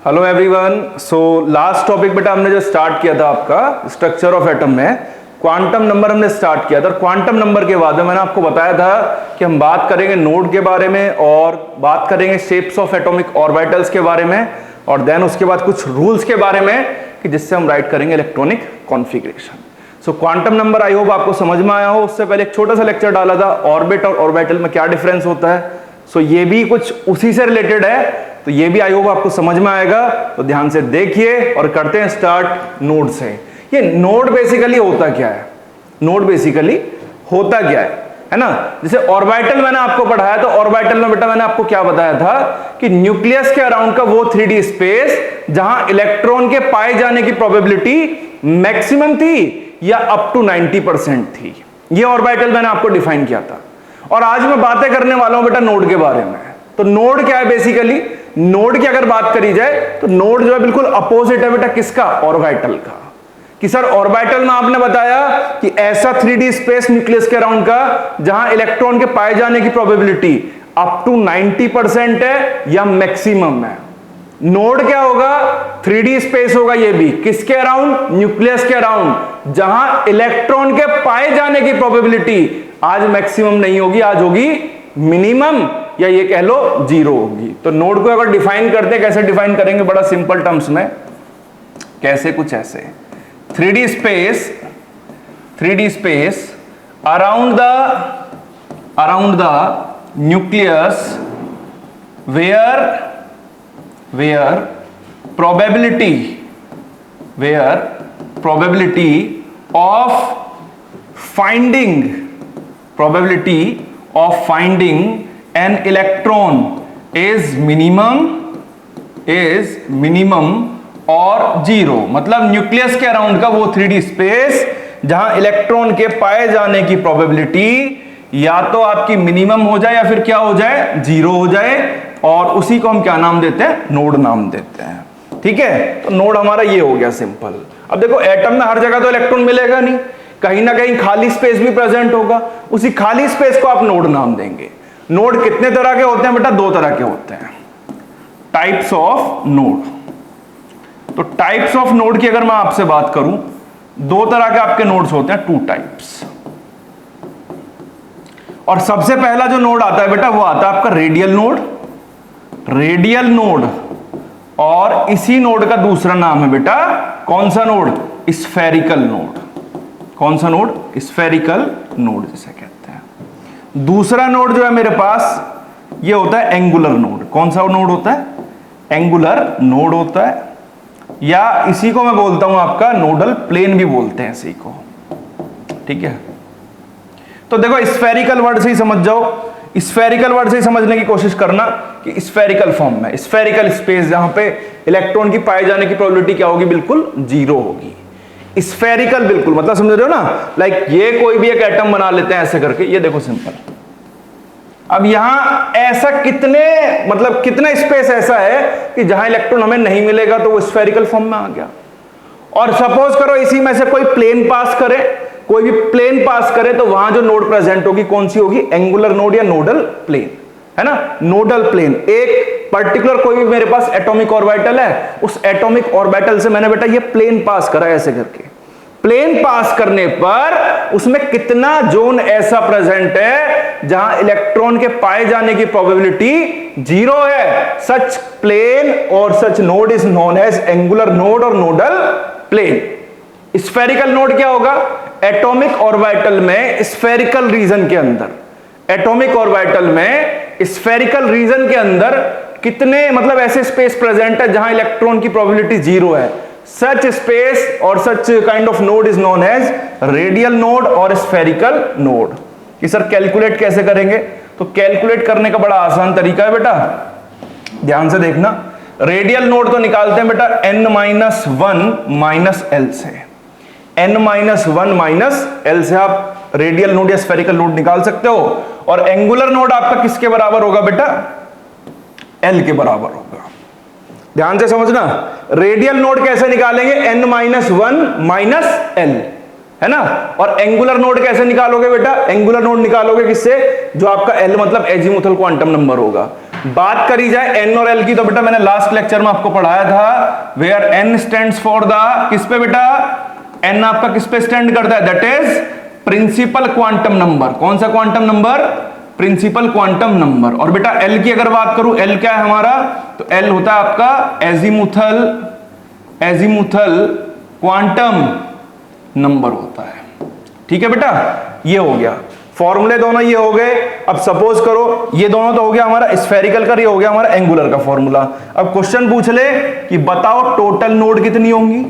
Hello everyone. So last topic बेटा हमने जो स्टार्ट किया था आपका स्ट्रक्चर ऑफ एटम में क्वांटम नंबर हमने स्टार्ट किया था। क्वांटम नंबर के बाद में मैंने आपको बताया था कि हम बात करेंगे नोड के बारे में और बात करेंगे शेप्स ऑफ एटॉमिक ऑर्बिटल्स के बारे में और देन उसके बाद कुछ रूल्स के बारे में कि जिससे हम राइट करेंगे electronic configuration. So quantum number I hope आपको समझ में आया हो। उससे पहले एक छोटा सा लेक्चर डाला था ऑर्बिट और ऑर्बिटल में क्या डिफरेंस होता है। सो ये भी कुछ उसी से रिलेटेड है, तो ये भी आई होप आपको समझ में आएगा। तो ध्यान से देखिए और करते हैं स्टार्ट नोड से। ये नोड बेसिकली होता क्या है? नोड बेसिकली होता क्या है ना? जैसे ऑर्बिटल मैंने आपको पढ़ाया तो ऑर्बिटल में बेटा मैंने आपको क्या बताया था कि न्यूक्लियस के अराउंड का वो 3D स्पेस जहां इलेक्ट्रॉन के पाए जाने की प्रोबेबिलिटी मैक्सिमम थी या अप टू 90% थी। ये ऑर्बिटल मैंने आपको डिफाइन किया था। और आज मैं बातें करने वाला हूं बेटा नोड के बारे में। तो नोड क्या है बेसिकली? नोड की अगर बात करी जाए तो नोड जो है बिल्कुल अपोजिट है बेटा किसका? ऑर्बिटल का। कि सर ऑर्बिटल में आपने बताया कि ऐसा 3D स्पेस न्यूक्लियस के अराउंड का जहां इलेक्ट्रॉन के पाए जाने की प्रोबेबिलिटी अप टू 90% है या मैक्सिमम है। नोड क्या होगा? 3D स्पेस होगा ये भी किसके अराउंड? न्यूक्लियस के अराउंड जहां इलेक्ट्रॉन के पाए जाने की प्रोबेबिलिटी आज मैक्सिमम नहीं होगी, आज होगी मिनिमम या ये कह लो जीरो होगी। तो नोड को अगर डिफाइन करते हैं, कैसे डिफाइन करेंगे? बड़ा सिंपल टर्म्स में, कैसे? कुछ ऐसे 3D space around the nucleus where probability of finding an electron is minimum और जीरो। मतलब न्यूक्लियस के अराउंड का वो 3D स्पेस जहां इलेक्ट्रॉन के पाए जाने की प्रोबेबिलिटी या तो आपकी मिनिमम हो जाए या फिर क्या हो जाए? जीरो हो जाए। और उसी को हम क्या नाम देते हैं? नोड नाम देते हैं। ठीक है, तो नोड हमारा ये हो गया सिंपल। अब देखो एटम में हर जगह तो इलेक्ट्रॉन मिलेगा नहीं, कहीं ना कहीं खाली स्पेस भी प्रेजेंट होगा। उसी खाली स्पेस को आप नोड नाम देंगे। नोड कितने तरह के होते हैं बेटा? दो तरह के होते हैं। Types of node. तो टाइप्स ऑफ नोड की अगर मैं आपसे बात करूं, दो तरह के आपके नोड्स होते हैं, 2 टाइप्स। और सबसे पहला जो नोड आता है बेटा वो आता है आपका रेडियल नोड। और इसी नोड का दूसरा नाम है बेटा कौन सा नोड? Spherical node. कौन सा नोड? स्फेरिकल नोड जिसे कहते हैं। दूसरा नोड जो है मेरे पास ये होता है एंगुलर नोड। कौन सा नोड होता है? एंगुलर नोड होता है, या इसी को मैं बोलता हूं आपका नोडल प्लेन भी बोलते हैं इसी को। ठीक है, तो देखो स्फेरिकल वर्ड से ही समझ जाओ। स्फेरिकल वर्ड से ही समझने की कोशिश करना कि स्फेरिकल फॉर्म में स्फेरिकल स्पेस जहां पे इलेक्ट्रॉन की पाए जाने की प्रोबेबिलिटी क्या होगी? बिल्कुल जीरो होगी। स्फेरिकल बिल्कुल मतलब समझ रहे हो ना? लाइक ये कोई भी एक एटम बना लेते हैं ऐसे करके, ये देखो सिंपल। अब यहां ऐसा कितना स्पेस ऐसा है कि जहां इलेक्ट्रॉन हमें नहीं मिलेगा तो वो स्फेरिकल फॉर्म में आ गया। और सपोज करो इसी में से कोई प्लेन पास करे, तो वहां जो नोड प्रेजेंट होगी कौन सी होगी? एंगुलर नोड या नोडल प्लेन, है ना? Nodal plane. एक पर्टिकुलर कोई भी मेरे पास एटॉमिक ऑर्बिटल है, उस एटॉमिक ऑर्बिटल से मैंने बेटा ये प्लेन पास करा ऐसे करके। प्लेन पास करने पर उसमें कितना जोन ऐसा प्रेजेंट है जहां इलेक्ट्रॉन के पाए जाने की प्रोबेबिलिटी जीरो है। सच प्लेन और such node is known as angular node और नोडल प्लेन। स्फेरिकल नोड क्या होगा? एटॉमिक ऑर्बिटल में स्फेरिकल रीजन के अंदर, एटॉमिक ऑर्बिटल में स्फेरिकल रीजन के अंदर कितने ऐसे स्पेस प्रेजेंट है जहां इलेक्ट्रॉन की प्रोबेबिलिटी जीरो है। सच स्पेस और such kind of node is known as radial node और स्फेरिकल नोड। कि सर कैलकुलेट कैसे करेंगे? तो कैलकुलेट करने का बड़ा आसान तरीका है बेटा, ध्यान से देखना। रेडियल नोड तो निकालते हैं बेटा n-1 -l से। n-1 -l से आप रेडियल नोड या स्फेरिकल नोड निकाल सकते हो। और एंगुलर नोड आपका किसके बराबर होगा बेटा? l के बराबर होगा। ध्यान से समझना, रेडियल नोड कैसे निकालेंगे? n-1 -l, है ना? और एंगुलर नोड कैसे निकालोगे बेटा? एंगुलर नोड निकालोगे किससे? जो आपका l मतलब एजीमुथल क्वांटम नंबर होगा। बात करी जाए एन और एल की, तो बेटा मैंने लास्ट लेक्चर में आपको पढ़ाया था where n stands for the, किस पे बेटा, एन आपका किस पे स्टैंड करता है, that is principal quantum number. कौन सा quantum number, principal quantum number. और बेटा एल की अगर बात करूं, एल क्या है हमारा, तो एल होता है आपका एजीमुथल क्वांटम नंबर होता है। ठीक है बेटा, ये हो गया फॉर्मूले दोनों, ये हो गए। अब सपोज करो ये दोनों तो हो गया हमारा स्फेरिकल का, ये हो गया हमारा एंगुलर का फॉर्मूला। अब क्वेश्चन पूछ ले कि बताओ टोटल नोड कितनी होंगी,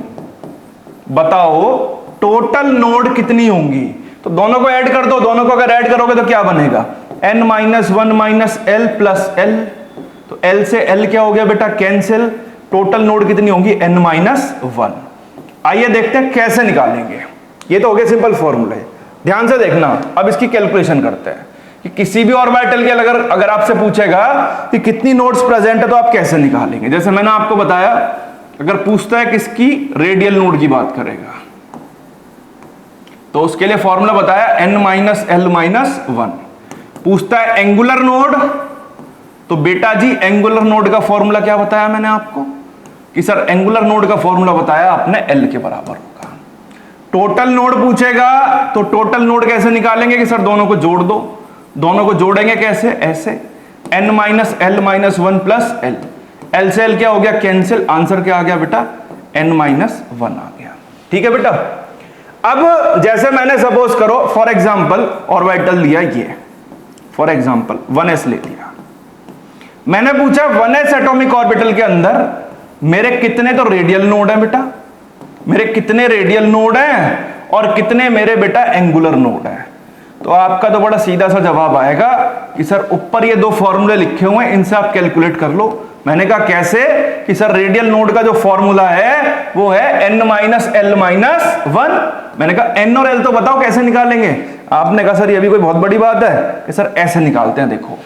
बताओ टोटल नोड कितनी होंगी। तो दोनों को ऐड कर दो, दोनों को अगर ऐड करोगे तो क्या बनेगा, n minus one minus L plus L. तो l से l क्या हो गया बेटा, कैंसिल। टोटल नोड कितनी होंगी, n माइनस वन। आइए देखते हैं कैसे निकालेंगे। ये तो हो गया सिंपल फॉर्मूले, ध्यान से देखना। अब इसकी कैलकुलेशन करते हैं कि किसी भी ऑर्बिटल के अगर आपसे पूछेगा कि कितनी नोड्स प्रेजेंट है तो आप कैसे निकालेंगे। जैसे मैंने आपको बताया, अगर पूछता है किसकी, रेडियल नोड की बात करेगा, तो उसके लिए फॉर्मूला बताया n minus L minus one. पूछता है एंगुलर नोड, तो बेटा जी एंगुलर नोड का फॉर्मूला क्या बताया मैंने आपको कि सर एंगुलर नोड का फॉर्मूला बताया आपने l के बराबर होगा। टोटल नोड पूछेगा तो टोटल नोड कैसे निकालेंगे कि सर दोनों को जोड़ दो। दोनों को जोड़ेंगे कैसे, ऐसे n minus L minus one plus L. L से एल क्या हो गया, कैंसिल। आंसर क्या आ गया बेटा, n माइनस वन आ गया। ठीक है बेटा। अब जैसे मैंने सपोज करो फॉर एग्जांपल ऑर्बिटल लिया ये, फॉर एग्जांपल 1s ले लिया। मैंने पूछा 1s एटॉमिक ऑर्बिटल के अंदर मेरे कितने तो रेडियल नोड है बेटा, मेरे कितने रेडियल नोड हैं और कितने मेरे बेटा एंगुलर नोड हैं। तो आपका तो बड़ा सीधा सा जवाब आएगा कि सर ऊपर ये दो फॉर्मूले लिखे हुए हैं, इनसे आप कैलकुलेट कर लो। मैंने कहा कैसे कि सर रेडियल नोड का जो फॉर्मूला है वो है n minus L minus one. मैंने कहा n और l तो बताओ कैसे निकालेंगे। आपने कहा सर ये भी कोई बहुत बड़ी बात है कि सर ऐसे निकालते हैं। देखो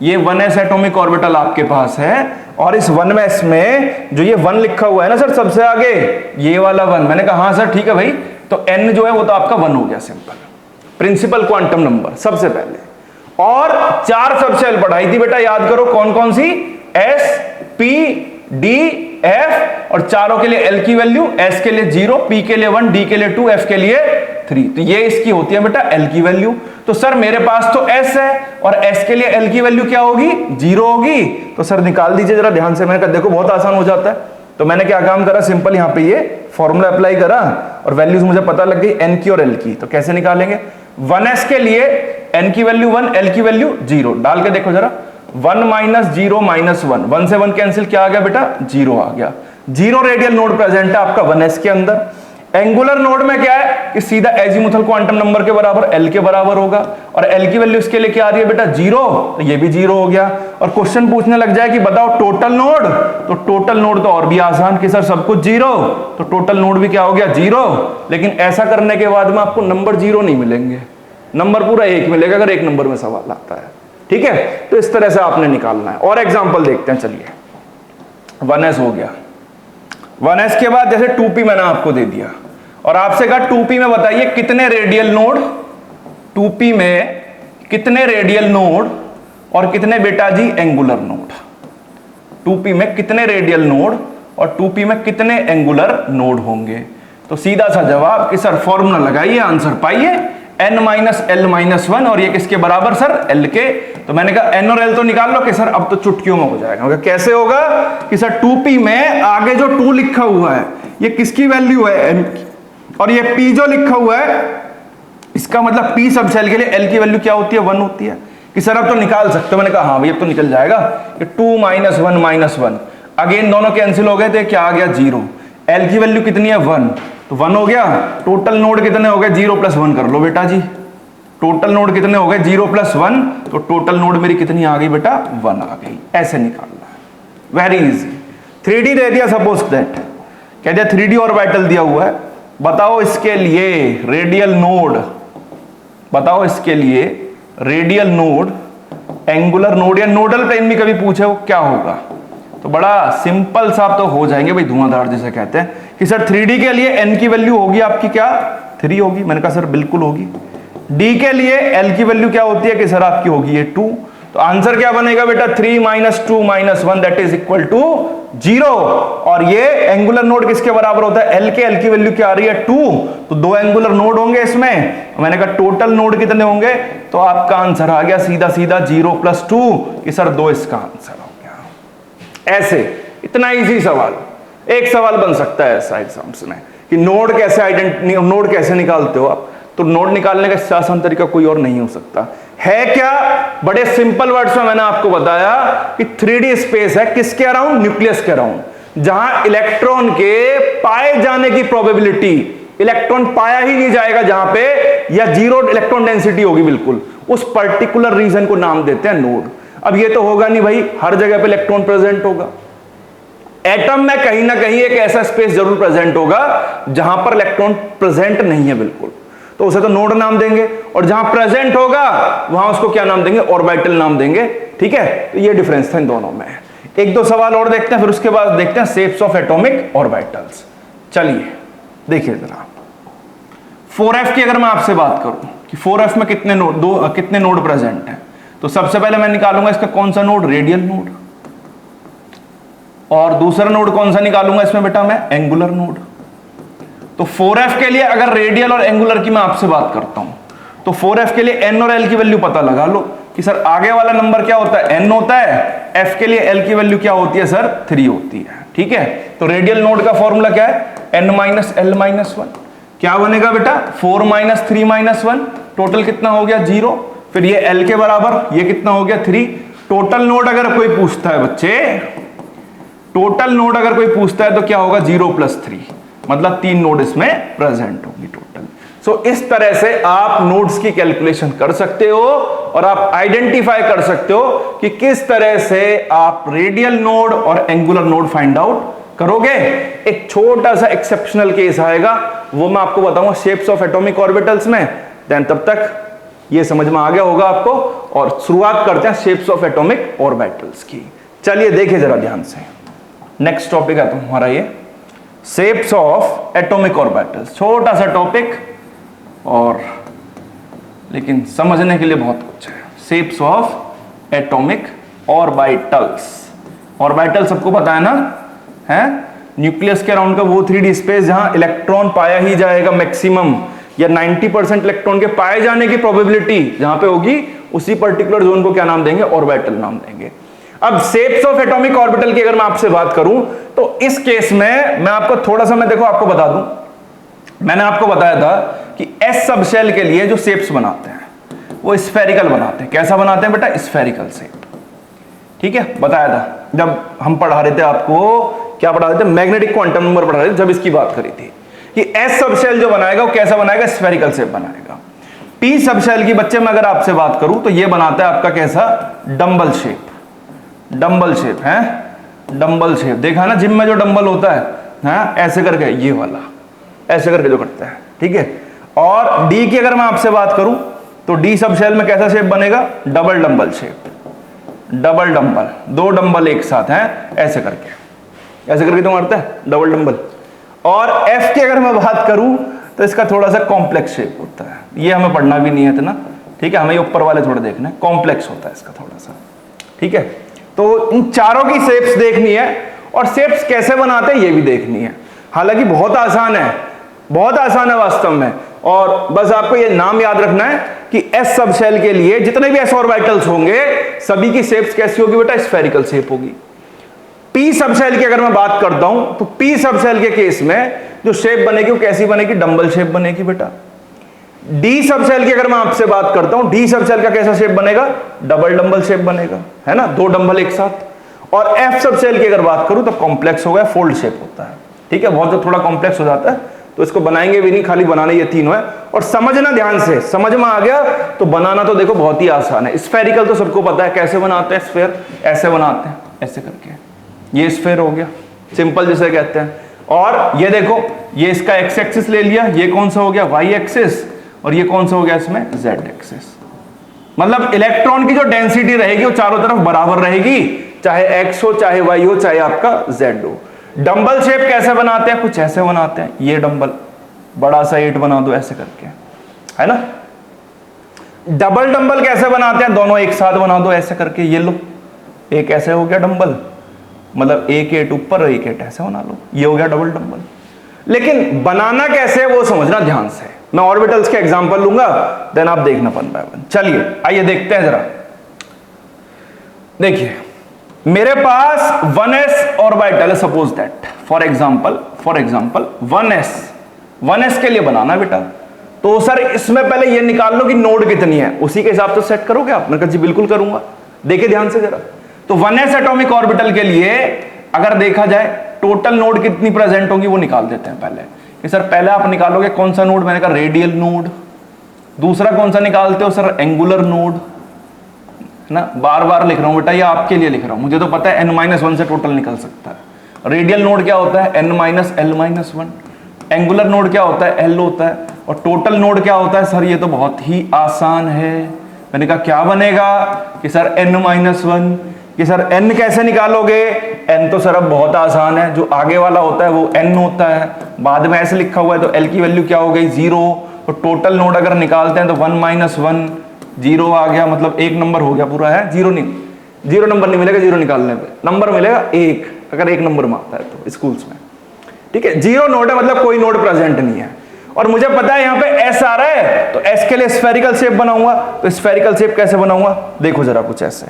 ये 1s एटॉमिक ऑर्बिटल आपके पास है और इस 1s में जो ये 1 लिखा हुआ है ना सर सबसे आगे, ये वाला 1। मैंने कहा हाँ सर ठीक है भाई, तो n जो है वो तो आपका 1 हो गया, सिंपल प्रिंसिपल क्वांटम नंबर सबसे पहले। और 4 सबसेल पढ़ाई थी बेटा, याद करो कौन कौन सी, S P D F, और चारों के लिए L की वैल्यू, S के लिए 0, P के लिए 1, D के लिए 2, F के लिए 3। तो ये इसकी होती है बेटा L की वैल्यू। तो सर मेरे पास तो S है और S के लिए L की वैल्यू क्या होगी, 0 होगी। तो सर निकाल दीजिए जरा ध्यान से। मैंने कहा देखो बहुत आसान हो जाता है। तो मैंने क्या काम करा, सिंपल यहाँ पे ये फॉर्मूला अप्लाई करा और वैल्यूज मुझे पता लग गई n की और l की। तो कैसे निकालेंगे, 1s के लिए n की वैल्यू 1, l की वैल्यू 0 डाल के देखो जरा, 1 माइनस 0 माइनस 1, 1 से 1 कैंसिल, क्या आ गया बेटा 0 आ गया। 0 रेडियल नोड प्रेजेंट है आपका 1s के अंदर। एंगुलर नोड में क्या है कि सीधा एजीमुथल क्वांटम नंबर के बराबर l के बराबर होगा और l की वैल्यू इसके लिए क्या आ रही है बेटा 0, तो ये भी 0 हो गया। और क्वेश्चन पूछने लग जाए कि बताओ टोटल नोड, तो टोटल नोड तो और भी आसान कि सर सब कुछ 0, तो टोटल नोड भी क्या हो गया 0। लेकिन ऐसा करने के बाद में आपको नंबर 0 नहीं मिलेंगे, नंबर पूरा 1 मिलेगा अगर 1 नंबर में सवाल आता है। ठीक है, तो इस तरह से आपने निकालना है। और एग्जाम्पल देखते हैं, चलिए 1s हो गया। 1s के बाद जैसे 2p मैंने आपको दे दिया और आपसे कहा 2p में बताइए कितने रेडियल नोड, 2p में कितने रेडियल नोड और कितने बेटा जी एंगुलर नोड। 2p में कितने रेडियल नोड और 2p में कितने एंगुलर नोड होंगे। तो सीधा सा जवाब कि सर फॉर्मूला लगाइए, आंसर पाइए, n minus L minus one, और ये किसके बराबर सर l के। तो मैंने कहा n और l तो निकाल लो कि सर अब तो चुटकियों में हो जाएगा। कैसे होगा कि सर 2p में आगे जो 2 लिखा हुआ है ये किसकी वैल्यू है n की, और ये p जो लिखा हुआ है इसका मतलब p सब सेल के लिए l की वैल्यू क्या होती है 1 होती है कि सर अब तो निकाल सकते हो। मैंने कहा हाँ भाई अब तो निकल जाएगा कि 2 माइनस 1 माइनस 1, अगेन दोनों कैंसिल हो गए थे, क्या आ गया 0। l की वैल्यू कितनी है 1, तो 1 हो गया। टोटल नोड कितने हो गए, 0 प्लस 1 कर लो बेटा जी। टोटल नोड कितने हो गए 0 प्लस 1, तो टोटल नोड मेरी कितनी आ गई बेटा 1 आ गई। ऐसे निकालना है, वेरी इजी। 3D दे दिया सपोज दैट, कह दिया 3D ऑर्बिटल दिया हुआ है, बताओ इसके लिए रेडियल नोड, बताओ इसके लिए रेडियल नोड, एंगुलर नोड या नोडल प्लेन भी कभी पूछे वो क्या होगा। तो बड़ा सिंपल सा तो हो जाएंगे भाई, धुआंधार जैसे कहते हैं कि सर 3D के लिए n की वैल्यू होगी आपकी क्या 3 होगी। मैंने कहा सर बिल्कुल होगी। d के लिए l की वैल्यू क्या होती है कि सर आपकी होगी ये 2, तो आंसर क्या बनेगा बेटा 3 - 2 - 1 दैट इज इक्वल टू 0। और ये एंगुलर नोड किसके बराबर होता है? एल की वैल्यू क्या आ रही है 2, तो 2 एंगुलर नोड होंगे इसमें। मैंने कहा टोटल नोड कितने होंगे, तो आपका आंसर आ गया सीधा सीधा 0 + 2 कि सर 2 इसका आंसर हो गया। ऐसे इतना इजी सवाल, एक सवाल बन सकता है ऐसा एग्जाम्स में कि नोड कैसे निकालते हो आप, तो नोड निकालने का इससे आसान तरीका कोई और नहीं हो सकता है। क्या बड़े सिंपल वर्ड्स में मैंने आपको बताया कि 3D स्पेस है किसके अराउंड? न्यूक्लियस के अराउंड, जहां इलेक्ट्रॉन के पाए जाने की प्रोबेबिलिटी, इलेक्ट्रॉन पाया ही नहीं जाएगा जहां पे, या 0 इलेक्ट्रॉन डेंसिटी होगी बिल्कुल, उस पर्टिकुलर रीजन को नाम देते हैं नोड। अब ये तो होगा नहीं भाई हर जगह पे इलेक्ट्रॉन प्रेजेंट होगा, एटम में कहीं ना कहीं एक ऐसा स्पेस जरूर प्रेजेंट होगा जहां पर इलेक्ट्रॉन प्रेजेंट नहीं है बिल्कुल, तो उसे तो नोड नाम देंगे, और जहां प्रेजेंट होगा वहां उसको क्या नाम देंगे? ऑर्बिटल नाम देंगे। ठीक है, तो ये डिफरेंस था इन दोनों में। एक दो सवाल और देखते हैं, फिर उसके बाद देखते हैं शेप्स ऑफ एटॉमिक ऑर्बिटल्स। चलिए देखिए जरा 4f की अगर मैं आपसे बात करूं कि 4f में कितने नोड प्रेजेंट हैं, तो सबसे पहले मैं निकालूंगा इसका कौन सा नोड? Radial node. और दूसरा नोड कौन सा निकालूंगा इसमें बेटा मैं? Angular node. तो 4f के लिए अगर रेडियल और एंगुलर की मैं आपसे बात करता हूं, तो 4f के लिए n और l की वैल्यू पता लगा लो कि सर आगे वाला नंबर क्या होता है? n होता है, f के लिए l की वैल्यू क्या होती है सर? 3 होती है। ठीक है, तो रेडियल नोड का फॉर्मूला क्या है? n - l - 1। क्या बनेगा बेटा? 4 - 3 - 1, टोटल कितना हो गया? 0। फिर ये l के बराबर, ये कितना हो गया? 3। टोटल नोड अगर कोई पूछता है बच्चे, टोटल नोड अगर कोई पूछता है तो क्या होगा? 0 + 3, मतलब 3 नोड इसमें प्रेजेंट होंगी टोटल। सो इस तरह से आप नोड्स की कैलकुलेशन कर सकते हो और आप आइडेंटिफाई कर सकते हो कि किस तरह से आप रेडियल नोड और एंगुलर नोड फाइंड आउट करोगे। एक छोटा सा एक्सेप्शनल केस आएगा, वो मैं आपको बताऊंगा शेप्स ऑफ एटॉमिक ऑर्बिटल्स में। देन तब तक ये समझ में आ गया होगा आपको, और शुरुआत करते हैं शेप्स ऑफ एटॉमिक ऑर्बिटल्स की। चलिए देखिए जरा ध्यान से, नेक्स्ट टॉपिक है तो हमारा ये शेप्स ऑफ एटॉमिक ऑर्बिटल्स। छोटा सा टॉपिक और लेकिन समझने के लिए बहुत कुछ है। Shapes of atomic orbitals. Orbital सबको पता है ना, है न्यूक्लियस के अराउंड का वो 3D स्पेस जहां इलेक्ट्रॉन पाया ही जाएगा मैक्सिमम, या 90% इलेक्ट्रॉन के पाए जाने की प्रोबेबिलिटी जहां पे होगी, उसी पर्टिकुलर जोन को क्या नाम देंगे? ऑर्बिटल नाम देंगे। अब शेप्स ऑफ एटॉमिक ऑर्बिटल की अगर मैं आपसे बात करूं, तो इस केस में मैं आपको थोड़ा सा, मैं देखो आपको बता दूं, मैंने आपको बताया था कि एस सब शेल के लिए जो शेप्स बनाते हैं वो स्फेरिकल बनाते हैं। कैसा बनाते हैं बेटा? Spherical shape. ठीक है, बताया था जब हम पढ़ा रहे थे आपको, क्या पढ़ा रहे थे? मैग्नेटिक क्वांटम नंबर पढ़ा रहे थे, जब इसकी बात करी थी कि एस सब शेल जो बनाएगा वो कैसा बनाएगा? स्फेरिकल शेप बनाएगा। पी सब शेल की बच्चे मैं अगर आपसे बात करूं तो ये बनाता है आपका कैसा? Dumbbell shape. डंबल शेप है, डंबल शेप देखा ना जिम में जो डंबल होता है, ऐसे करके, ये वाला ऐसे करके जो करता है। ठीक है, और डी की अगर मैं आपसे बात करूं तो डी सब शेल में कैसा शेप बनेगा? Double dumbbell shape. Double dumbbell, 2 dumbbell एक साथ हैं, ऐसे करके तो मारता है डबल डंबल। और एफ की अगर मैं बात करूं तो इसका थोड़ा सा कॉम्प्लेक्स शेप होता है, ये हमें पढ़ना भी नहीं है इतना। ठीक है, हमें ऊपर वाले थोड़े देखना है, कॉम्प्लेक्स होता है इसका थोड़ा सा। ठीक है, तो इन चारों की शेप्स देखनी है और शेप्स कैसे बनाते हैं ये भी देखनी है। हालांकि बहुत आसान है, बहुत आसान है वास्तव में, और बस आपको ये नाम याद रखना है कि एस सब शेल के लिए जितने भी एस ऑर्बिटल्स होंगे सभी की शेप्स कैसी होगी बेटा? स्फेरिकल शेप होगी। पी सब शेल की अगर मैं बात करता हूं तो पी सब शेल के केस में जो शेप बनेगी वो कैसी बनेगी? डंबल शेप बनेगी बेटा। डी सब शेल की अगर मैं आपसे बात करता हूं, डी सब शेल का कैसा शेप बनेगा? डबल डंबल शेप बनेगा, है ना, 2 डंबल एक साथ। और एफ सब शेल की अगर बात करूं तो कॉम्प्लेक्स हो गया, फोल्ड शेप होता है। ठीक है, बहुत जो थोड़ा कॉम्प्लेक्स हो जाता है तो इसको बनाएंगे भी नहीं, खाली बनाने ये तीनों है। और समझना ध्यान से, समझ में आ गया तो बनाना तो देखो बहुत ही आसान है। स्फेरिकल तो सबको पता है कैसे बनाते हैं, स्फेयर ऐसे बनाते हैं, ऐसे करके, ये स्फेयर हो गया, सिंपल जिसे कहते हैं। और ये देखो, ये इसका एक्स एक्सिस ले लिया, ये कौन सा हो गया? वाई एक्सिस, और ये कौन सा हो गया इसमें? Z axis. मतलब इलेक्ट्रॉन की जो डेंसिटी रहेगी वो चारों तरफ बराबर रहेगी, चाहे एक्स हो, चाहे वाई हो, चाहे आपका जेड हो। डंबल शेप कैसे बनाते हैं? कुछ ऐसे बनाते हैं, ये डंबल बड़ा सा 8 बना दो ऐसे करके, है ना। डबल डंबल कैसे बनाते हैं, दोनों एक साथ बना दो ऐसे करके, ये लो एक ऐसे हो गया डंबल, मतलब एक एट ऊपर एक एट ऐसे बना लो, ये हो गया डबल डंबल। लेकिन बनाना कैसे है वो समझना ध्यान से, मैं ऑर्बिटल्स के एग्जांपल लूंगा, देन आप देखना वन बाय वन। चलिए आइए देखते हैं जरा। देखिए मेरे पास 1s ऑर्बिटल है, suppose that for example 1s के लिए बनाना बेटा, तो सर इसमें पहले ये निकाल लो कि नोड कितनी है, उसी के हिसाब से सेट करोगे आप? मैंने कहा जी बिल्कुल करूंगा, देखिए ध्यान से जरा। तो 1s एटॉमिक ऑर्बिटल के लिए अगर देखा जाए टोटल नोड कितनी प्रेजेंट होगी वो निकाल देते हैं पहले। कि सर पहले आप निकालोगे कौन सा नोड, मैंने कहा रेडियल नोड। दूसरा कौन सा निकालते हो सर, एंगुलर नोड, है ना। बार बार लिख रहा हूं बेटा, ये आपके लिए लिख रहा हूं, मुझे तो पता है n-1 से टोटल निकल सकता है। रेडियल नोड क्या होता है, n-l-1। एंगुलर नोड क्या होता है, l होता है। और टोटल नोड क्या होता है सर, ये तो बहुत ही आसान है। मैंने कहा क्या बनेगा कि सर n-1। कि सर n कैसे निकालोगे, n तो सर अब बहुत आसान है, जो आगे वाला होता है वो n होता है, बाद में ऐसे लिखा हुआ है, तो l की वैल्यू क्या हो गई 0। तो टोटल नोड अगर निकालते हैं तो 1-1 0 आ गया, मतलब एक नंबर हो गया पूरा, है जीरो नहीं, जीरो नंबर नहीं मिलेगा, जीरो निकालने पे नंबर मिलेगा एक, अगर एक नंबर में आता है तो स्कूल्स में, ठीक है। जीरो नोड है, मतलब कोई नोड प्रेजेंट नहीं है। और मुझे पता है यहाँ पे s आ रहा है, तो s के लिए स्फेरिकल शेप बनाऊंगा। तो स्फेरिकल शेप कैसे बनाऊंगा, देखो जरा कुछ ऐसे,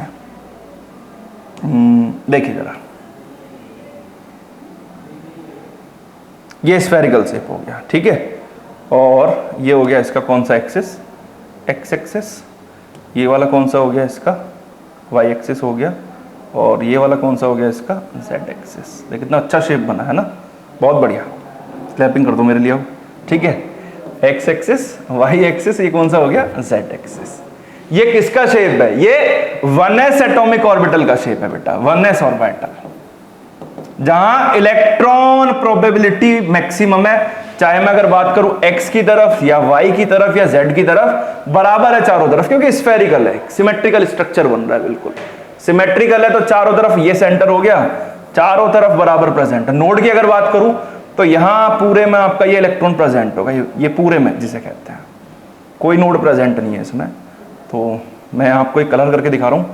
देखिए जरा, ये स्फेरिकल शेप हो गया, ठीक है। और ये हो गया इसका कौन सा एक्सिस, एक्स एक्सिस। ये वाला कौन सा हो गया इसका, वाई एक्सिस हो गया। और ये वाला कौन सा हो गया इसका, जेड एक्सिस। देखिए कितना अच्छा शेप बना है ना, बहुत बढ़िया। स्लैपिंग कर दो मेरे लिए, ठीक है। एक्स एक्सिस, वाई एक्सिस, ये कौन सा हो गया, जेड एक्सिस। ये किसका शेप है, ये 1s एटॉमिक ऑर्बिटल का शेप है बेटा, 1s ऑर्बिटल, जहां इलेक्ट्रॉन प्रोबेबिलिटी मैक्सिमम है। चाहे मैं अगर बात करूं x की तरफ या y की तरफ या z की तरफ, बराबर है चारों तरफ, क्योंकि स्फेरिकल है, सिमेट्रिकल स्ट्रक्चर बन रहा है, बिल्कुल सिमेट्रिकल है। तो चारों तरफ ये सेंटर हो गया, चारों तरफ बराबर प्रेजेंट है। नोड की अगर बात करूं तो यहां पूरे में आपका ये इलेक्ट्रॉन प्रेजेंट होगा, ये पूरे में जिसे कहते हैं, कोई नोड प्रेजेंट नहीं है इसमें। तो मैं आपको एक कलर करके दिखा रहा हूं,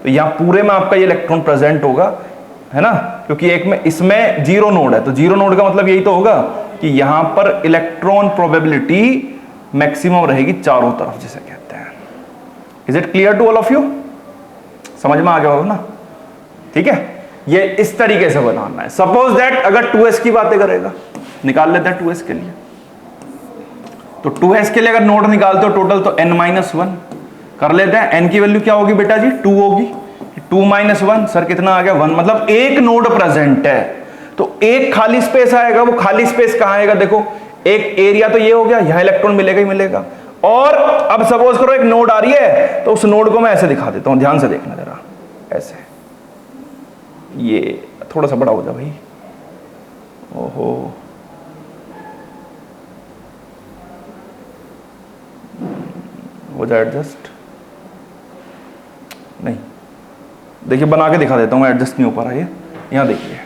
तो यहां पूरे में आपका ये इलेक्ट्रॉन प्रेजेंट होगा, है ना, क्योंकि एक में इसमें जीरो नोड है। तो जीरो नोड का मतलब यही तो होगा कि यहां पर इलेक्ट्रॉन प्रोबेबिलिटी मैक्सिमम रहेगी चारों तरफ, जिसे कहते हैं। Is it clear to all of you, समझ में आ गया होगा ना, ठीक है। ये इस तरीके से बनाना है। सपोज दैट अगर 2s की बातें करेगा, निकाल लेते हैं 2s के लिए। तो 2s के लिए अगर नोड निकालते हो टोटल, तो n-1 कर लेते हैं। n की वैल्यू क्या होगी बेटा जी, 2 होगी। 2-1 सर कितना आ गया, 1, मतलब एक नोड प्रेजेंट है, तो एक खाली स्पेस आएगा। वो खाली स्पेस कहां आएगा, देखो एक एरिया तो ये हो गया, यहां इलेक्ट्रॉन मिलेगा ही मिलेगा। और अब सपोज करो एक नोड आ रही है, तो उस नोड को मैं ऐसे दिखा देता हूं, ध्यान से देखना जरा, ऐसे, ये थोड़ा सा बड़ा हो जाए भाई, ओहो, हो जाए एडजस्ट, नहीं देखिए बना के दिखा देता हूं मैं, एडजस्ट नहीं हो पा रहा है। यहां देखिए,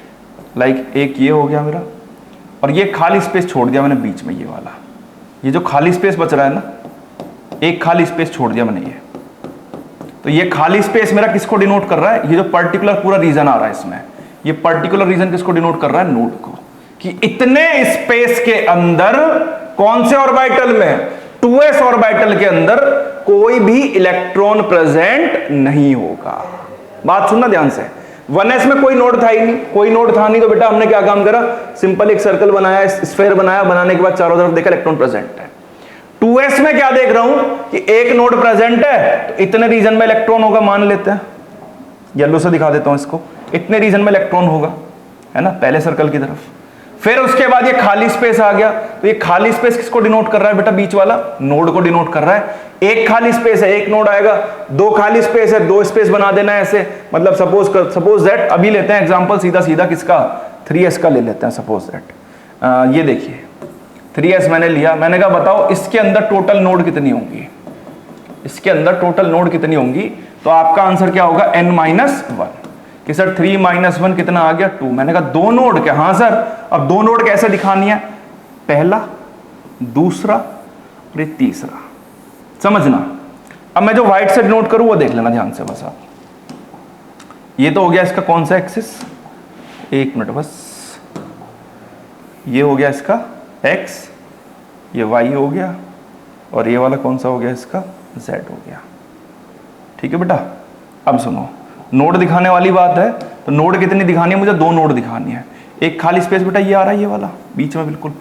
लाइक एक ये हो गया मेरा, और ये खाली स्पेस छोड़ दिया मैंने बीच में, ये वाला, ये जो खाली स्पेस बच रहा है ना, एक खाली स्पेस छोड़ दिया मैंने ये। तो ये खाली स्पेस मेरा किसको डिनोट कर रहा है, ये जो पर्टिकुलर पूरा रीजन आ रहा है इसमें, ये पर्टिकुलर रीजन किसको डिनोट कर रहा है, नोड को। कि इतने स्पेस के अंदर कौन से ऑर्बिटल में, 2s ऑर्बिटल के अंदर कोई भी इलेक्ट्रॉन प्रेजेंट नहीं होगा। बात सुनना ध्यान से, 1s में कोई नोड था ही नहीं, कोई नोड था नहीं, तो बेटा हमने क्या काम करा, सिंपल एक सर्कल बनाया, स्फीयर बनाया, बनाने के बाद चारों तरफ देखा इलेक्ट्रॉन प्रेजेंट है। 2s में क्या देख रहा हूं कि एक नोड प्रेजेंट है, तो इतने रीजन में इलेक्ट्रॉन होगा, मान लेते हैं, येलो से दिखा देता हूं इसको, इतने रीजन में इलेक्ट्रॉन होगा, है ना, पहले सर्कल की तरफ। फिर उसके बाद ये खाली स्पेस आ गया, तो ये खाली स्पेस किसको डिनोट कर रहा है बेटा, बीच वाला नोड को डिनोट कर रहा है। एक खाली स्पेस है, एक नोड आएगा, दो खाली स्पेस है, दो स्पेस बना देना है ऐसे। मतलब सपोज दैट, अभी लेते हैं एग्जांपल सीधा सीधा किसका, 3s का ले लेते हैं सपोज दैट। ये देखिए 3s मैंने लिया, मैंने कहा बताओ इसके अंदर टोटल नोड कितनी होंगी, इसके अंदर टोटल नोड कितनी होंगी, तो आपका आंसर क्या होगा, n-1। कि सर 3-1 कितना आ गया, 2। मैंने कहा दो नोड क्या, हाँ सर। अब दो नोड कैसे दिखानी है, पहला, दूसरा और ये तीसरा, समझना। अब मैं जो व्हाइट से नोट करूं वो देख लेना ध्यान से बस आप। ये तो हो गया इसका कौन सा एक्सिस, एक मिनट बस, ये हो गया इसका x, ये y हो गया, और ये वाला कौन सा हो गया इसका z हो गया। ठीक है बेटा, अब सुनो, नोड दिखाने वाली बात है, तो नोड कितनी दिखानी है मुझे, दो नोड दिखानी है। एक खाली स्पेस बेटा ये आ रहा है, ये वाला बीच में, बिल्कुल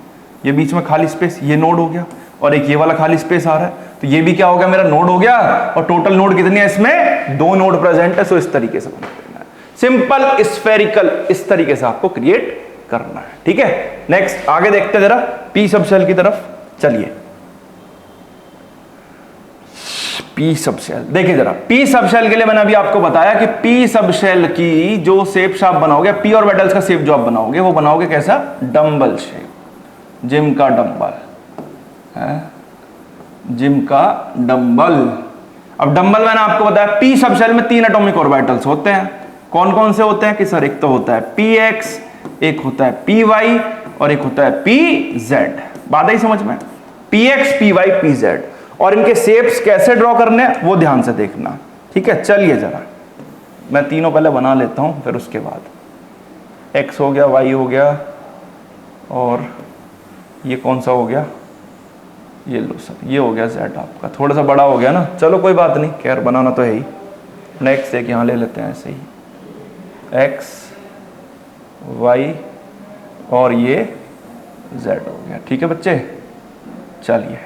ये बीच में खाली स्पेस, ये नोड हो गया, और एक ये वाला खाली स्पेस आ रहा है, तो ये भी क्या हो गया मेरा नोड हो गया। और टोटल नोड कितनी है इसमें, दो नोड प्रेजेंट है। सो इस तरीके से बना देना है, सिंपल स्फेरिकल, इस तरीके से आपको क्रिएट करना है। ठीक है, नेक्स्ट आगे देखते हैं जरा पी सब शेल की तरफ। चलिए पी सब शेल देखिए जरा। पी सब शेल के लिए मैंने अभी आपको बताया कि पी सब शेल की जो शेप आप बनाओगे, पी और मेटल्स का शेप जो आप बनाओगे वो बनाओगे कैसा, डंबल शेप, जिम का डंबल है, जिम का डंबल। अब डंबल मैंने आपको बताया पी सब शेल में 3 एटॉमिक ऑर्बिटल्स होते हैं। कौन कौन से होते हैं कि सर, एक तो होता है पी एक्स, एक होता है पी वाई, और एक होता है पी जेड। बात आई समझ में, p x p y p z, और इनके शेप्स कैसे ड्रॉ करने हैं वो ध्यान से देखना। ठीक है, चलिए जरा मैं तीनों पहले बना लेता हूं, फिर उसके बाद एक्स हो गया, वाई हो गया, और ये कौन सा हो गया, ये लो सर, ये हो गया जेड आपका। थोड़ा सा बड़ा हो गया ना, चलो कोई बात नहीं, खैर बनाना तो है ही। नेक्स्ट एक यहाँ ले लेते हैं ऐसे ही, एक्स वाई और ये जेड हो गया। ठीक है बच्चे, चलिए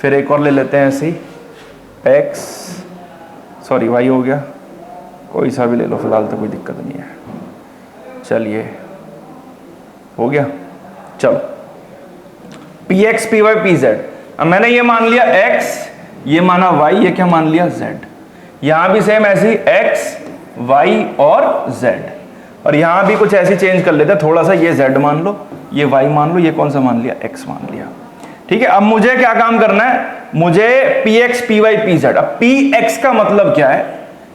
फिर एक और ले लेते हैं ऐसे ही, एक्स सॉरी वाई हो गया, कोई सा भी ले लो फिलहाल, तो कोई दिक्कत नहीं है। चलिए हो गया, चलो p x p y p z. अब मैंने ये मान लिया x, ये माना y, ये क्या मान लिया z। यहां भी सेम ऐसी x y और z, और यहां भी कुछ ऐसी चेंज कर लेते हैं थोड़ा सा, ये z मान लो, ये y मान लो, ये कौन सा मान लिया, x मान लिया। ठीक है, अब मुझे क्या काम करना है, मुझे px py pz। अब px का मतलब क्या है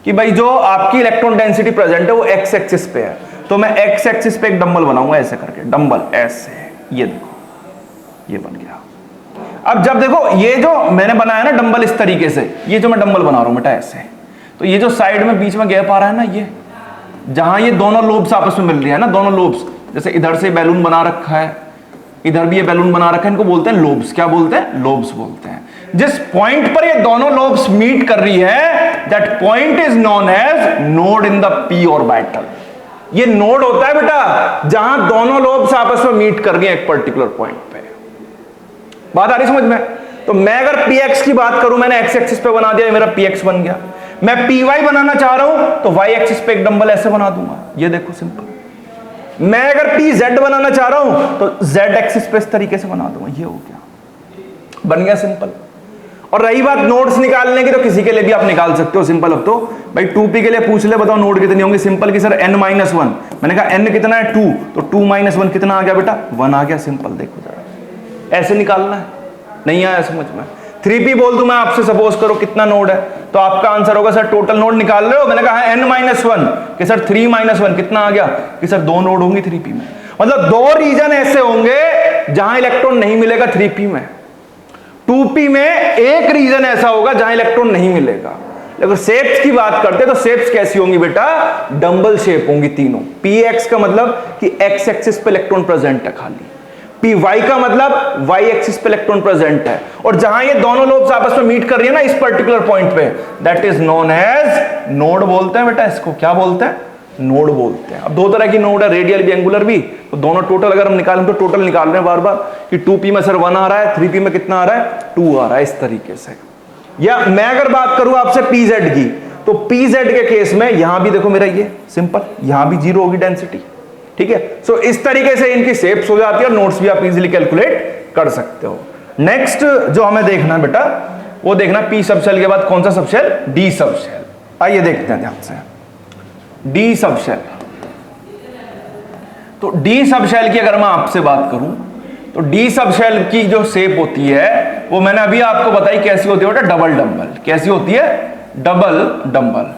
कि भाई जो आपकी इलेक्ट्रॉन डेंसिटी प्रेजेंट है वो x एक्सिस पे है, तो मैं x एक्सिस पे एक डंबल बनाऊंगा ऐसे करके, डंबल ऐसे, ये देखो ये बन गया। अब जब देखो ये जो मैंने बनाया ना डंबल इस तरीके से, ये जो मैं डंबल बना रहा हूं बेटा ऐसे, तो ये जो साइड में बीच में गैप आ रहा है ना, ये जहां ये दोनों लोब्स आपस में मिल रही है ना, दोनों लोब्स, जैसे इधर से बैलून बना रखा है, इधर भी ये बैलून बना रखा है, इनको बोलते हैं लोब्स। क्या बोलते हैं, लोब्स बोलते हैं। जिस पॉइंट पर ये दोनों लोब्स मीट कर रही है, that point is known as node in the p orbital. ये नोड होता है बेटा जहां दोनों लोब्स आपस में मीट कर रही है एक पर्टिकुलर पॉइंट पे। बात आ रही समझ में? तो मैं अगर px की बात करूं, मैंने x एक्सिस पे बना दिया, ये मेरा px बन गया। मैं py बनाना चाह रहा हूं तो y एक्सिस पे एक डंबल ऐसे बना दूंगा, ये देखो सिंपल। मैं अगर pz बनाना चाह रहा हूं तो z एक्सिस पे इस तरीके से बना दूंगा, ये हो गया, बन गया सिंपल। और रही बात नोड्स निकालने की, तो किसी के लिए भी आप निकाल सकते हो सिंपल। अब तो भाई 2p के लिए पूछ ले, बताओ नोड कितनी होंगी, सिंपल की सर n-1। मैंने कहा n कितना है 2, तो 2 - 1 कितना आ गया बेटा, 1 आ गया। सिंपल, देखो जरा ऐसे निकालना है, नहीं आया समझ में। 3p बोल दूं मैं आपसे, सपोज करो कितना नोड है, तो आपका आंसर होगा सर टोटल नोड निकाल रहे हो, मैंने कहा है n-1 कि सर 3 - 1 कितना आ गया कि सर 2 नोड होंगी 3p में। मतलब 2 रीजन ऐसे होंगे जहां इलेक्ट्रॉन नहीं मिलेगा 3p में। 2p में एक रीजन ऐसा होगा जहां इलेक्ट्रॉन नहीं मिलेगा। अगर शेप्स की बात करते हैं तो शेप्स कैसी होंगी बेटा, डंबल शेप होंगी तीनों। px का मतलब कि x एक्सिस पे इलेक्ट्रॉन प्रेजेंट है खाली, py का मतलब y एक्सिस पे इलेक्ट्रॉन प्रेजेंट है, और जहां ये दोनों लोब्स आपस में मीट कर रही है ना इस पर्टिकुलर पॉइंट पे, that is known as node बोलते हैं बेटा। इसको क्या बोलते हैं, नोड बोलते हैं। अब 2 तरह की नोड है, रेडियल भी एंगुलर भी, तो दोनों टोटल अगर हम निकालें तो टोटल निकाल रहे हैं बार बार कि 2p में सर 1 आ रहा है, 3p में कितना आ रहा है, 2 आ रहा है, इस तरीके से। या मैं अगर बात करूं आपसे pz की, तो pz के केस में यहां भी देखो मेरा ये सिंपल, यहां भी 0 होगी डेंसिटी। ठीक है, सो इस तरीके से इनकी शेप्स हो जाती है, और नोट्स भी आप इजीली कैलकुलेट कर सकते हो। नेक्स्ट जो हमें देखना है बेटा, वो देखना p सब शेल के बाद कौन सा सब शेल, d सब शेल। आइए देखते हैं ध्यान से, d सब शेल। तो d सब शेल की अगर मैं आपसे बात करूं, तो d सब शेल की जो शेप होती है वो मैंने अभी आपको बताई कैसी होती है बेटा, डबल डंबल। कैसी होती है, डबल डंबल।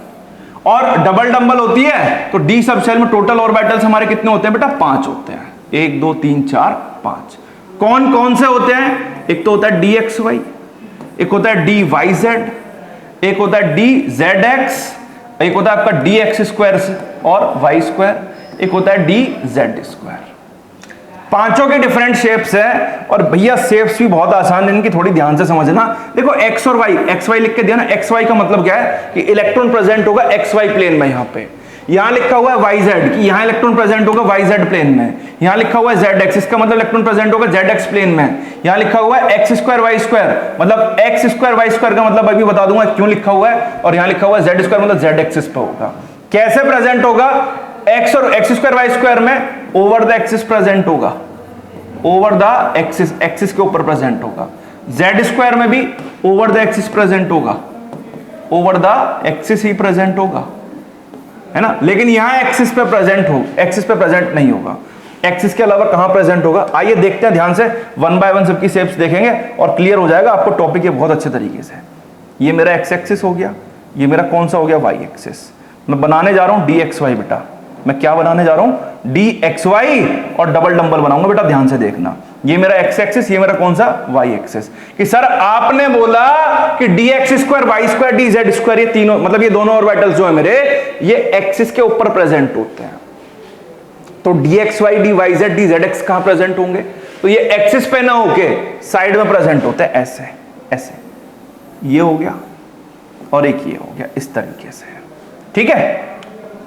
और डबल डंबल होती है तो d सब शेल में टोटल ऑर्बिटल्स हमारे कितने होते हैं बेटा, 5 होते हैं। 1 2 3 4 5। कौन कौन से होते हैं, एक तो होता है dxy, एक होता है dyz, एक होता है डी जेड एक्स, एक होता है आपका डी एक्स स्क्वायर और वाई स्क्वायर, एक होता है डी जेड स्क्वायर। पांचों के डिफरेंट शेप्स है और भैया शेप्स भी बहुत आसान है, इनकी थोड़ी ध्यान से समझना। देखो एक्स और वाई, एक्स वाई लिख के दिया ना, एक्स वाई का मतलब क्या है कि इलेक्ट्रॉन प्रेजेंट होगा एक्स वाई प्लेन में। यहां पे यहां लिखा हुआ है वाई जेड कि यहां इलेक्ट्रॉन प्रेजेंट होगा वाई जेड प्लेन में। यहां लिखा हुआ है जेड एक्स, इसका मतलब इलेक्ट्रॉन प्रेजेंट होगा जेड एक्स प्लेन में। यहां लिखा हुआ है एक्स स्क्वायर वाई स्क्वायर, मतलब एक्स स्क्वायर वाई स्क्वायर का मतलब अभी बता दूंगा क्यों लिखा हुआ है। और यहां लिखा हुआ है जेड स्क्वायर, मतलब जेड एक्सिस पे होगा। कैसे प्रेजेंट होगा? एक्स और एक्स स्क्वायर वाई स्क्वायर में ओवर द एक्सिस प्रेजेंट होगा, ओवर द एक्सिस, एक्सिस के ऊपर प्रेजेंट होगा। जेड स्क्वायर में भी ओवर द एक्सिस प्रेजेंट होगा, over the axis he present होगा, है ना। लेकिन यहां एक्सिस पे प्रेजेंट हो, एक्सिस पे प्रेजेंट नहीं होगा। एक्सिस के अलावा कहां प्रेजेंट होगा? आइए देखते हैं ध्यान से, वन बाय वन सबकी शेप्स देखेंगे और क्लियर हो जाएगा आपको टॉपिक ये बहुत अच्छे तरीके से। ये मेरा एक्स एक्सिस हो गया, ये मेरा कौन सा हो गया? Y axis. मैं बनाने जा रहा हूं डी एक्स वाई बेटा, मैं क्या बनाने जा रहा हूं? डी एक्स वाई और डबल डंबल बनाऊंगा बेटा, ध्यान से देखना। ये मेरा एक्स एक्सिस, ये मेरा कौन सा? Y axis. कि सर आपने बोला कि d x square Y square d Z square, ये तीनों मतलब ये दोनों ऑर्बिटल्स जो है मेरे, ये एक्सिस के ऊपर प्रेजेंट होते हैं। तो d x y d y z d z x कहां प्रेजेंट होंगे? तो ये एक्सिस पे ना होके साइड में प्रेजेंट होते हैं, ऐसे ऐसे। ये हो गया और एक ये हो गया, इस तरीके से, ठीक है।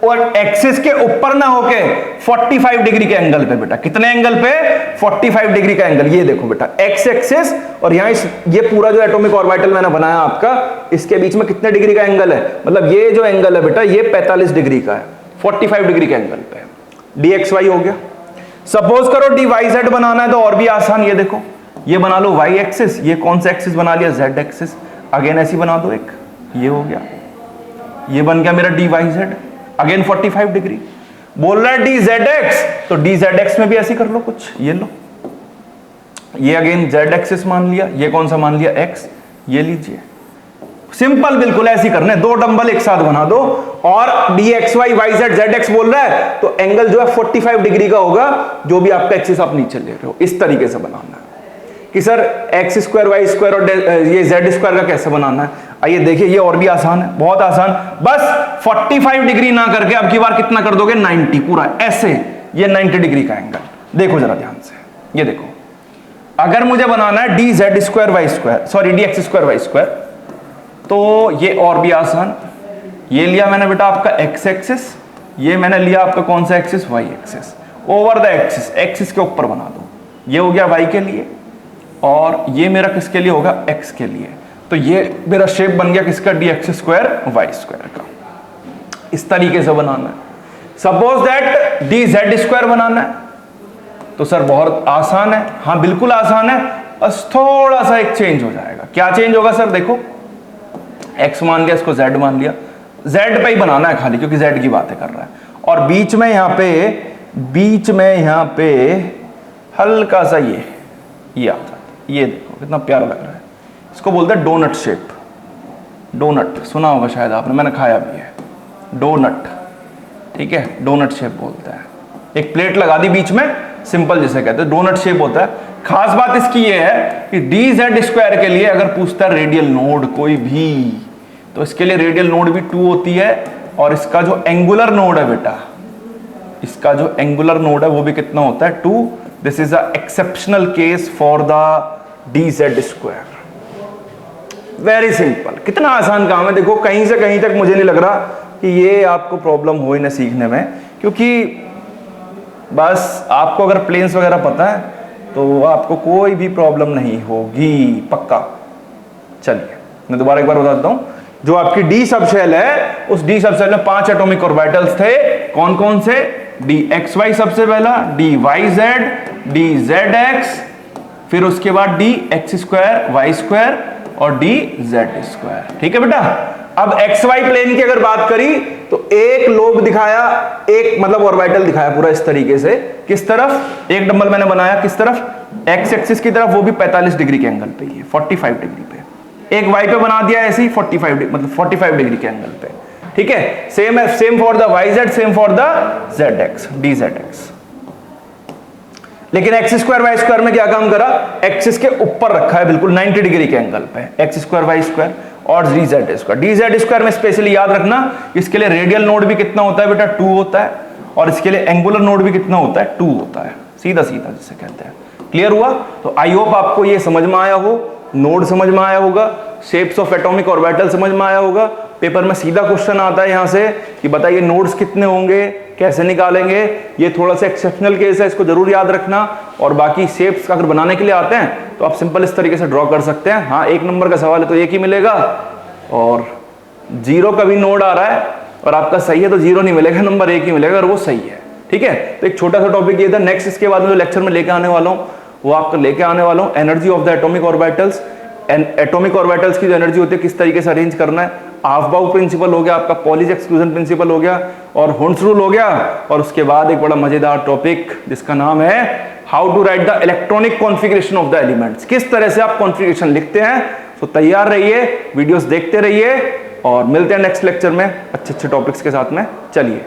और एक्सिस के ऊपर ना होके 45 डिग्री के एंगल पे बेटा, कितने एंगल पे? 45 डिग्री का एंगल। ये देखो बेटा एक्स एक्सिस और यहां ये पूरा जो एटॉमिक ऑर्बिटल मैंने बनाया आपका, इसके बीच में कितने डिग्री का एंगल है? मतलब ये जो एंगल है बेटा ये 45 डिग्री का है, 45 डिग्री के एंगल पे। डी एक्स वाई हो गया। सपोज करो डी वाई जेड बनाना है तो और भी आसान, ये देखो ये बना लो वाई एक्सिस, ये कौन सा एक्सिस बना लिया? Z axis. अगेन ऐसी बना दो एक, ये हो गया, ये बन गया मेरा d y z, again 45 degree. बोल रहा है डी जेड एक्स, तो डी जेड एक्स में भी ऐसे कर लो कुछ, ये लो, ये अगेन जेड एक्सिस मान लिया, ये कौन सा मान लिया? एक्स। ये लीजिए, सिंपल बिल्कुल ऐसे करने, दो डंबल एक साथ बना दो और d x y y z z x बोल रहा है तो एंगल जो है 45 डिग्री का होगा, जो भी आपका एक्सिस आप नीचे ले रहे हो। इस तरीके से बनाना है कि sir x square Y square और ये जेड स्क्वायर का कैसे बनाना है। आइए देखिए, ये और भी आसान है, बहुत आसान। बस 45 डिग्री ना करके अब की बार कितना कर दोगे? 90 पूरा ऐसे, ये 90 डिग्री का एंगल। देखो जरा ध्यान से, ये देखो, अगर मुझे बनाना है d Z square Y square, sorry d x square Y square, तो ये और भी आसान। ये लिया मैंने बेटा आपका एक्स एक्सिस, ये मैंने लिया आपका कौन सा axis? Y axis. Over the axis, axis के ऊपर बना दो। ये हो गया वाई के लिए और ये मेरा किसके लिए होगा? एक्स के लिए। तो ये मेरा शेप बन गया किसका? D x square Y square का। इस तरीके से बनाना है। Suppose that D Z square बनाना है तो सर बहुत आसान है, हाँ बिल्कुल आसान है, बस थोड़ा सा एक चेंज हो जाएगा। क्या चेंज होगा सर? देखो एक्स मान लिया, इसको जेड मान लिया, जेड पे ही बनाना है खाली क्योंकि जेड की बातें कर रहा है। और बीच में यहां पे हल्का सा ये आता है, ये देखो कितना प्यारा लग रहा है। इसको बोलते हैं डोनट शेप। डोनट सुना होगा शायद आपने, मैंने खाया भी है डोनट, ठीक है, डोनट शेप बोलते हैं। एक प्लेट लगा दी बीच में, सिंपल जिसे कहते हैं डोनट शेप होता है। खास बात इसकी ये है कि डी जेड स्क्वायर के लिए अगर पूछता है रेडियल नोड कोई भी, तो इसके लिए रेडियल नोड भी 2 होती है और इसका जो एंगुलर नोड है बेटा, इसका जो एंगुलर नोड है वो भी कितना होता है? 2। This is a exceptional case for the D Z square. Very simple, कितना आसान काम है। देखो कहीं से कहीं तक मुझे नहीं लग रहा कि ये आपको प्रॉब्लम हो ही ना सीखने में, क्योंकि बस आपको अगर प्लेन्स वगैरह पता है तो आपको कोई भी प्रॉब्लम नहीं होगी, पक्का। चलिए मैं दोबारा एक बार बताता हूं। जो आपकी डी सबशेल है, उस डी सबशेल में 5 एटॉमिक ऑर्बिटल्स थे। कौन कौन से? डी एक्स वाई सबसे पहला, d y z, d z x, फिर उसके बाद d x square Y square और डी जेड स्क्वायर। ठीक है बेटा। अब एक्स वाई प्लेन की अगर बात करी तो एक लोब दिखाया, एक मतलब ऑर्बिटल दिखाया पूरा इस तरीके से। किस तरफ? एक डंबल मैंने बनाया किस तरफ? एक्स एक्सिस की तरफ, वो भी 45 डिग्री के एंगल पे, ये 45 डिग्री पे। एक वाई पे बना दिया ऐसे ही 45 मतलब 45 डिग्री के एंगल पे। ठीक है, same for the y z, same for the z x, d z x. लेकिन एक्स स्क्वायर वाई स्क्वायर में क्या काम करा? एक्सिस के ऊपर रखा है बिल्कुल 90 डिग्री के एंगल पे, एक्स स्क्वायर वाई स्क्वायर। और dz² में स्पेशली याद रखना, इसके लिए रेडियल नोड भी कितना होता है बेटा 2 होता है, और इसके लिए एंगुलर नोड भी कितना होता है 2 होता है, सीधा सीधा जिसे कहते हैं। क्लियर हुआ? तो आई होप आपको ये समझ में आया हो, नोड समझ में आया होगा, शेप्स ऑफ एटॉमिक ऑर्बिटल समझ में आया होगा। पेपर में सीधा क्वेश्चन आता है यहां से कि बताइए नोड्स कितने होंगे, कैसे निकालेंगे। ये थोड़ा सा एक्सेप्शनल केस है, इसको जरूर याद रखना। और बाकी शेप्स अगर बनाने के लिए आते हैं तो आप सिंपल इस तरीके से ड्रॉ कर सकते हैं। हाँ, 1 नंबर का सवाल है तो 1 ही मिलेगा, और 0 का भी नोड आ रहा है और आपका सही है तो 0 नहीं मिलेगा, नंबर 1 ही मिलेगा अगर वो सही है। ठीक है, तो एक छोटा सा टॉपिक ये था। नेक्स्ट इसके बाद में जो लेक्चर में लेके आने वाला हूँ वो आपको लेके आने वाला हूँ energy of the atomic orbitals. Atomic orbitals की जो एनर्जी होती है किस तरीके से अरेंज करना है। हाफ बाउ प्रिंसिपल हो गया आपका, पॉलीज एक्सक्लूजन प्रिंसिपल हो गया, और हुंस रूल हो गया। और उसके बाद एक बड़ा मजेदार टॉपिक जिसका नाम है how to write the electronic configuration of the elements. किस तरह से आप कॉन्फ़िगरेशन लिखते हैं। तो तैयार रहिए, वीडियोस देखते रहिए, और मिलते हैं नेक्स्ट लेक्चर में अच्छे अच्छे टॉपिक्स के साथ में। चलिए।